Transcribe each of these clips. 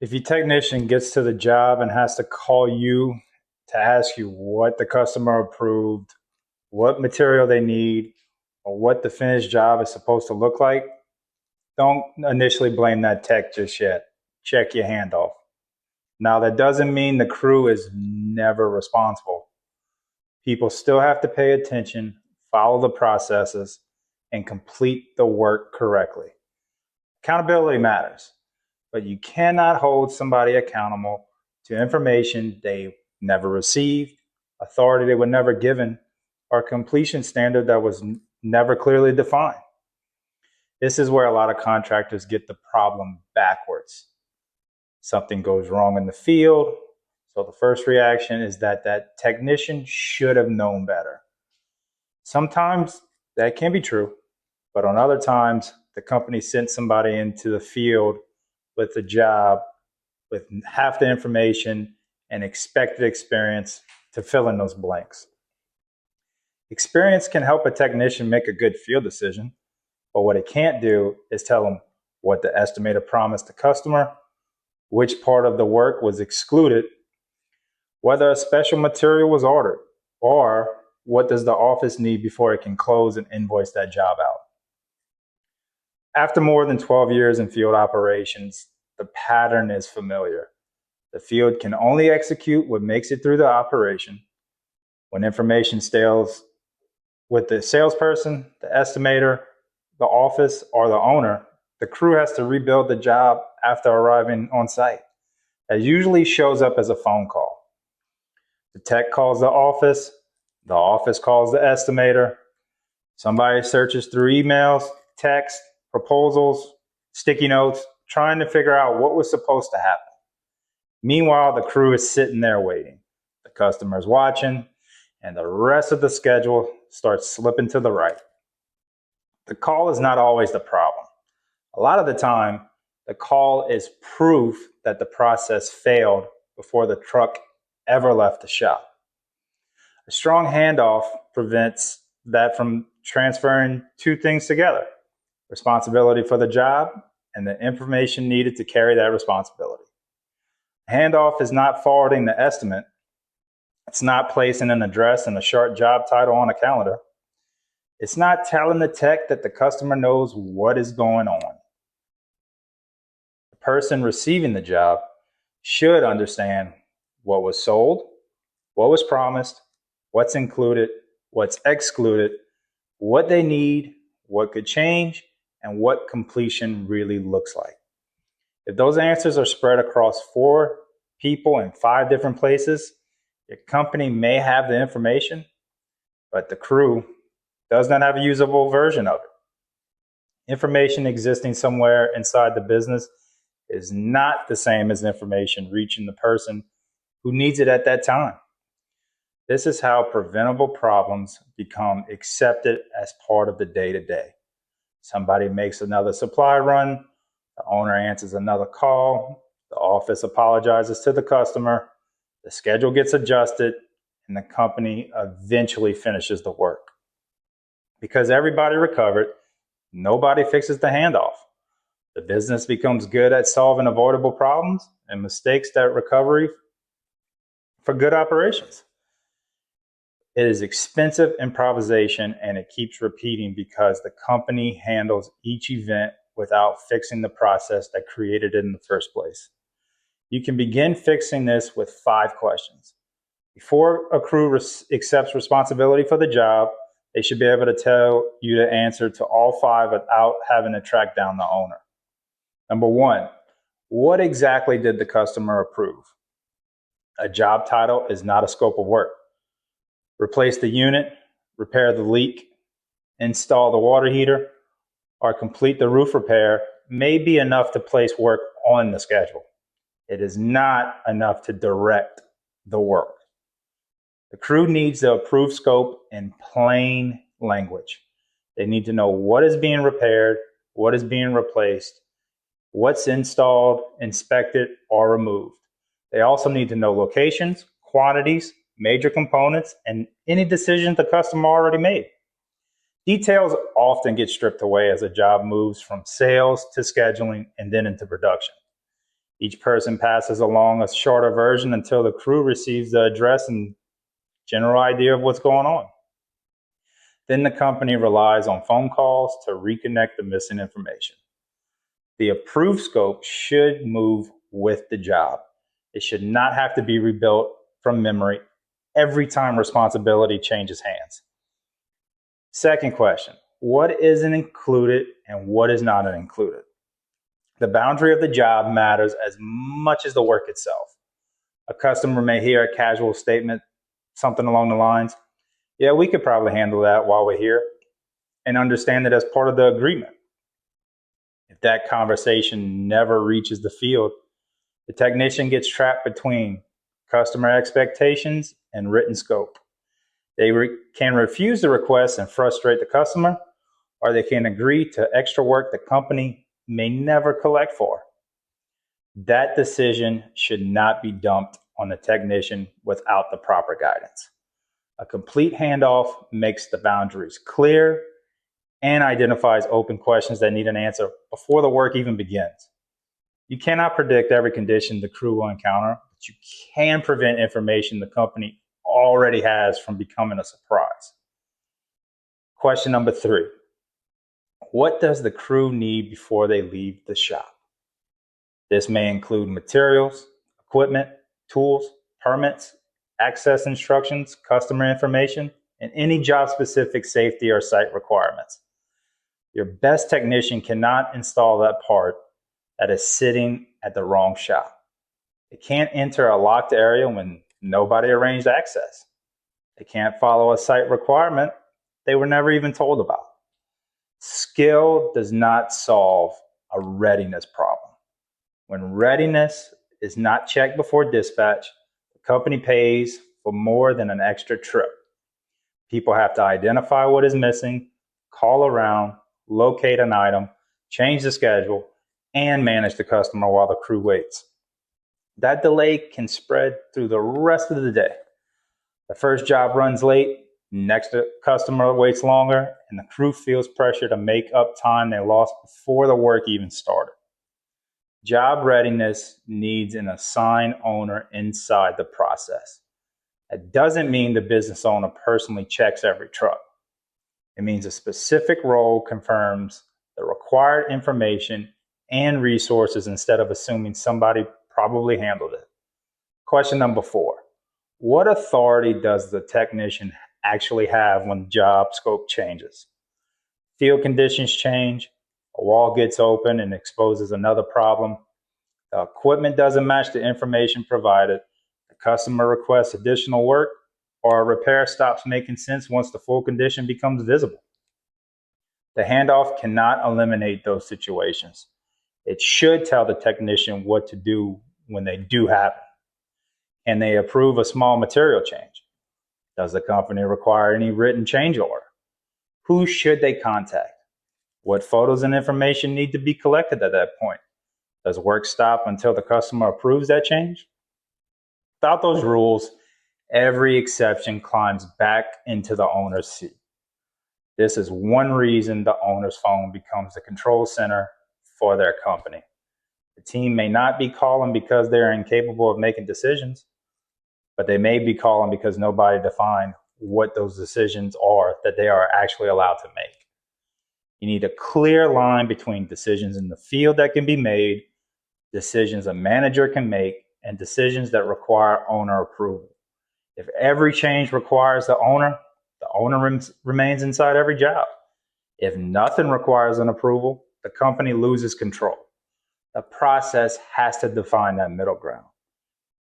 If your technician gets to the job and has to call you to ask you what the customer approved, what material they need, or what the finished job is supposed to look like, don't initially blame that tech just yet. Check your handoff. Now, that doesn't mean the crew is never responsible. People still have to pay attention, follow the processes, and complete the work correctly. Accountability matters, but you cannot hold somebody accountable to information they never received, authority they were never given, or completion standard that was never clearly defined. This is where a lot of contractors get the problem backwards. Something goes wrong in the field, so the first reaction is that that technician should have known better. Sometimes that can be true, but on other times, the company sent somebody into the field with a job with half the information and expected experience to fill in those blanks. Experience can help a technician make a good field decision, but what it can't do is tell them what the estimator promised the customer, which part of the work was excluded, whether a special material was ordered, or what does the office need before it can close and invoice that job out. After more than 12 years in field operations, the pattern is familiar. The field can only execute what makes it through the operation. When information stales with the salesperson, the estimator, the office, or the owner, the crew has to rebuild the job after arriving on site. That usually shows up as a phone call. The tech calls the office calls the estimator, somebody searches through emails, text, proposals, sticky notes, trying to figure out what was supposed to happen. Meanwhile, the crew is sitting there waiting. The customer's watching, and the rest of the schedule starts slipping to the right. The call is not always the problem. A lot of the time, the call is proof that the process failed before the truck ever left the shop. A strong handoff prevents that from transferring two things together: responsibility for the job and the information needed to carry that responsibility. Handoff is not forwarding the estimate. It's not placing an address and a short job title on a calendar. It's not telling the tech that the customer knows what is going on. The person receiving the job should understand what was sold, what was promised, what's included, what's excluded, what they need, what could change, and what completion really looks like. If those answers are spread across 4 people in 5 different places, your company may have the information, but the crew does not have a usable version of it. Information existing somewhere inside the business is not the same as information reaching the person who needs it at that time. This is how preventable problems become accepted as part of the day-to-day. Somebody makes another supply run, the owner answers another call, the office apologizes to the customer, the schedule gets adjusted, and the company eventually finishes the work. Because everybody recovered, nobody fixes the handoff. The business becomes good at solving avoidable problems and mistakes that recovery for good operations. It is expensive improvisation, and it keeps repeating because the company handles each event without fixing the process that created it in the first place. You can begin fixing this with 5 questions. Before a crew accepts responsibility for the job, they should be able to tell you the answer to all 5 without having to track down the owner. Number 1, what exactly did the customer approve? A job title is not a scope of work. Replace the unit, repair the leak, install the water heater, or complete the roof repair may be enough to place work on the schedule. It is not enough to direct the work. The crew needs the approved scope in plain language. They need to know what is being repaired, what is being replaced, what's installed, inspected, or removed. They also need to know locations, quantities, major components, and any decisions the customer already made. Details often get stripped away as a job moves from sales to scheduling and then into production. Each person passes along a shorter version until the crew receives the address and general idea of what's going on. Then the company relies on phone calls to reconnect the missing information. The approved scope should move with the job. It should not have to be rebuilt from memory every time responsibility changes hands. Second question, what is included and what is not included? The boundary of the job matters as much as the work itself. A customer may hear a casual statement, something along the lines, yeah, we could probably handle that while we're here, and understand it as part of the agreement. If that conversation never reaches the field, the technician gets trapped between customer expectations and written scope. They can refuse the request and frustrate the customer, or they can agree to extra work the company may never collect for. That decision should not be dumped on the technician without the proper guidance. A complete handoff makes the boundaries clear and identifies open questions that need an answer before the work even begins. You cannot predict every condition the crew will encounter, but you can prevent information the company already has from becoming a surprise. Question number 3. What does the crew need before they leave the shop? This may include materials, equipment, tools, permits, access instructions, customer information, and any job-specific safety or site requirements. Your best technician cannot install that part that is sitting at the wrong shop. They can't enter a locked area when nobody arranged access. They can't follow a site requirement they were never even told about. Skill does not solve a readiness problem. When readiness is not checked before dispatch, the company pays for more than an extra trip. People have to identify what is missing, call around, locate an item, change the schedule, and manage the customer while the crew waits. That delay can spread through the rest of the day. The first job runs late, next customer waits longer, and the crew feels pressure to make up time they lost before the work even started. Job readiness needs an assigned owner inside the process. That doesn't mean the business owner personally checks every truck. It means a specific role confirms the required information and resources instead of assuming somebody probably handled it. Question number 4. What authority does the technician actually have when job scope changes? Field conditions change, a wall gets open and exposes another problem, the equipment doesn't match the information provided, the customer requests additional work, or a repair stops making sense once the full condition becomes visible. The handoff cannot eliminate those situations. It should tell the technician what to do when they do happen. Can they approve a small material change? Does the company require any written change order? Who should they contact? What photos and information need to be collected at that point? Does work stop until the customer approves that change? Without those rules, every exception climbs back into the owner's seat. This is one reason the owner's phone becomes the control center for their company. The team may not be calling because they're incapable of making decisions, but they may be calling because nobody defined what those decisions are that they are actually allowed to make. You need a clear line between decisions in the field that can be made, decisions a manager can make, and decisions that require owner approval. If every change requires the owner remains inside every job. If nothing requires an approval, the company loses control. The process has to define that middle ground.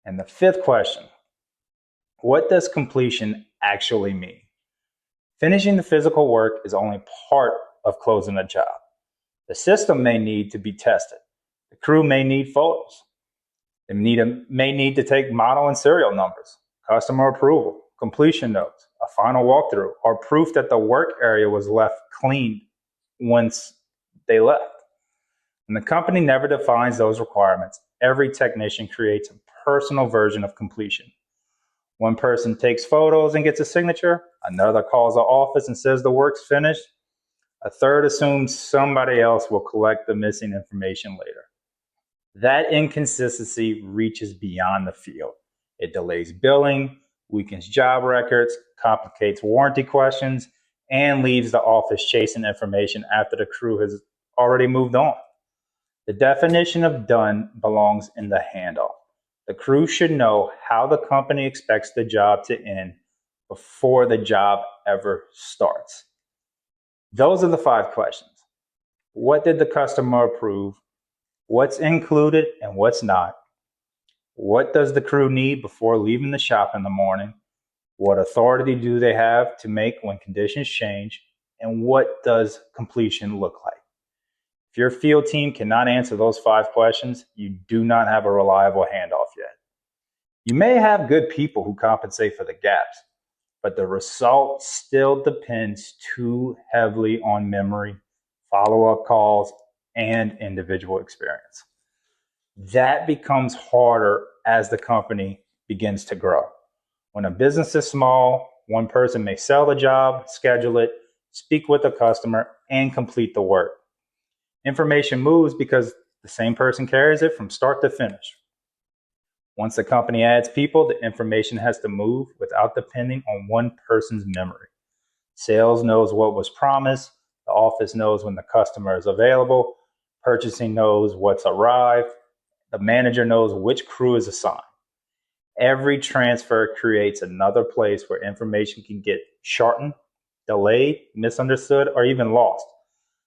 And the 5th question, what does completion actually mean? Finishing the physical work is only part of closing a job. The system may need to be tested. The crew may need photos. They may need to take model and serial numbers, customer approval, completion notes, a final walkthrough, or proof that the work area was left clean once they left. And the company never defines those requirements. Every technician creates a personal version of completion. One person takes photos and gets a signature. Another calls the office and says the work's finished. A third assumes somebody else will collect the missing information later. That inconsistency reaches beyond the field. It delays billing, weakens job records, complicates warranty questions, and leaves the office chasing information after the crew has already moved on. The definition of done belongs in the handoff. The crew should know how the company expects the job to end before the job ever starts. Those are the 5 questions. What did the customer approve? What's included and what's not? What does the crew need before leaving the shop in the morning? What authority do they have to make when conditions change? And what does completion look like? If your field team cannot answer those 5 questions, you do not have a reliable handoff yet. You may have good people who compensate for the gaps, but the result still depends too heavily on memory, follow-up calls, and individual experience. That becomes harder as the company begins to grow. When a business is small, one person may sell the job, schedule it, speak with the customer, and complete the work. Information moves because the same person carries it from start to finish. Once the company adds people, the information has to move without depending on one person's memory. Sales knows what was promised, the office knows when the customer is available, purchasing knows what's arrived, the manager knows which crew is assigned. Every transfer creates another place where information can get shortened, delayed, misunderstood, or even lost.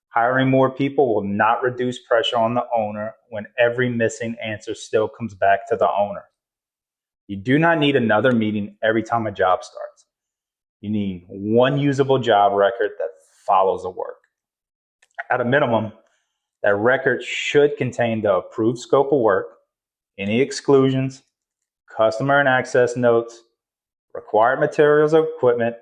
Hiring more people will not reduce pressure on the owner when every missing answer still comes back to the owner. You do not need another meeting every time a job starts. You need one usable job record that follows the work. At a minimum, that record should contain the approved scope of work, any exclusions, customer and access notes, required materials or equipment,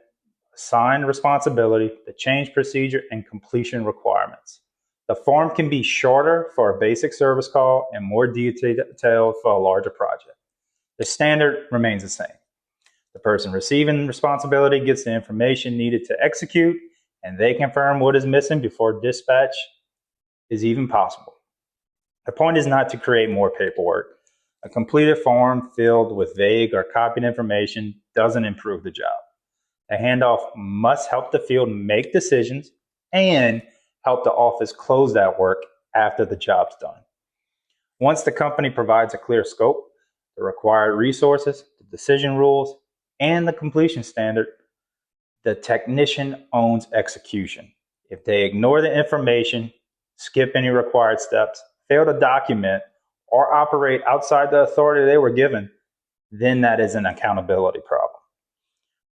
assigned responsibility, the change procedure, and completion requirements. The form can be shorter for a basic service call and more detailed for a larger project. The standard remains the same. The person receiving responsibility gets the information needed to execute, and they confirm what is missing before dispatch is even possible. The point is not to create more paperwork. A completed form filled with vague or copied information doesn't improve the job. A handoff must help the field make decisions and help the office close that work after the job's done. Once the company provides a clear scope, the required resources, the decision rules, and the completion standard, the technician owns execution. If they ignore the information, skip any required steps, fail to document, or operate outside the authority they were given, then that is an accountability problem.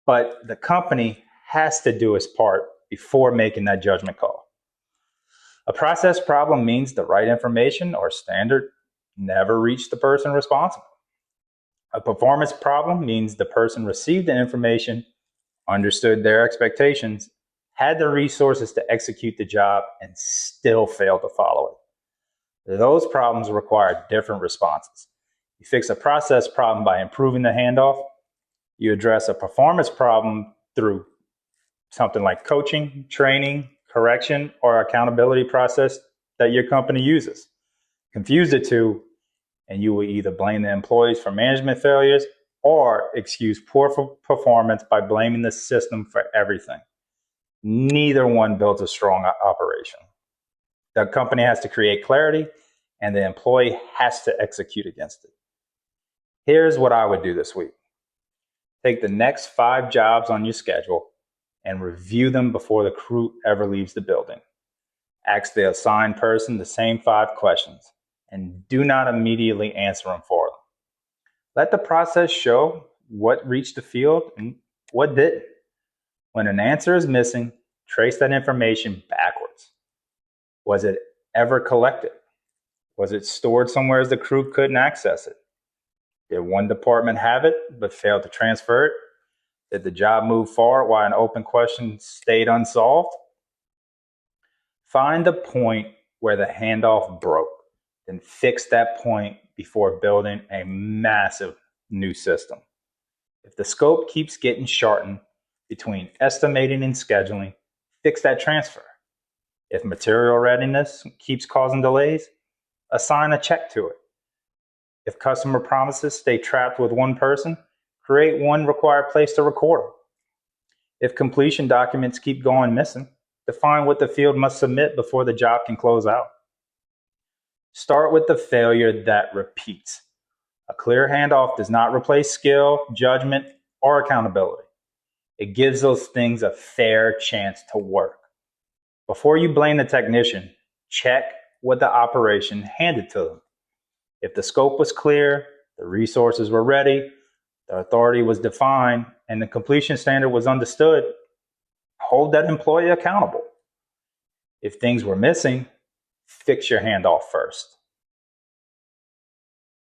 But the company has to do its part before making that judgment call. A process problem means the right information or standard never reached the person responsible. A performance problem means the person received the information, understood their expectations, had the resources to execute the job, and still failed to follow it. Those problems require different responses. You fix a process problem by improving the handoff. You address a performance problem through something like coaching, training, correction, or accountability process that your company uses. Confuse the two, and you will either blame the employees for management failures or excuse poor performance by blaming the system for everything. Neither one builds a strong operation. The company has to create clarity, and the employee has to execute against it. Here's what I would do this week. Take the next 5 jobs on your schedule and review them before the crew ever leaves the building. Ask the assigned person the same 5 questions and do not immediately answer them for them. Let the process show what reached the field and what didn't. When an answer is missing, trace that information backwards. Was it ever collected? Was it stored somewhere as the crew couldn't access it? Did one department have it but failed to transfer it? Did the job move forward while an open question stayed unsolved? Find the point where the handoff broke, then fix that point before building a massive new system. If the scope keeps getting shortened between estimating and scheduling, fix that transfer. If material readiness keeps causing delays, assign a check to it. If customer promises stay trapped with one person, create one required place to record them. If completion documents keep going missing, define what the field must submit before the job can close out. Start with the failure that repeats. A clear handoff does not replace skill, judgment, or accountability. It gives those things a fair chance to work. Before you blame the technician, check what the operation handed to them. If the scope was clear, the resources were ready, the authority was defined, and the completion standard was understood, hold that employee accountable. If things were missing, fix your handoff first.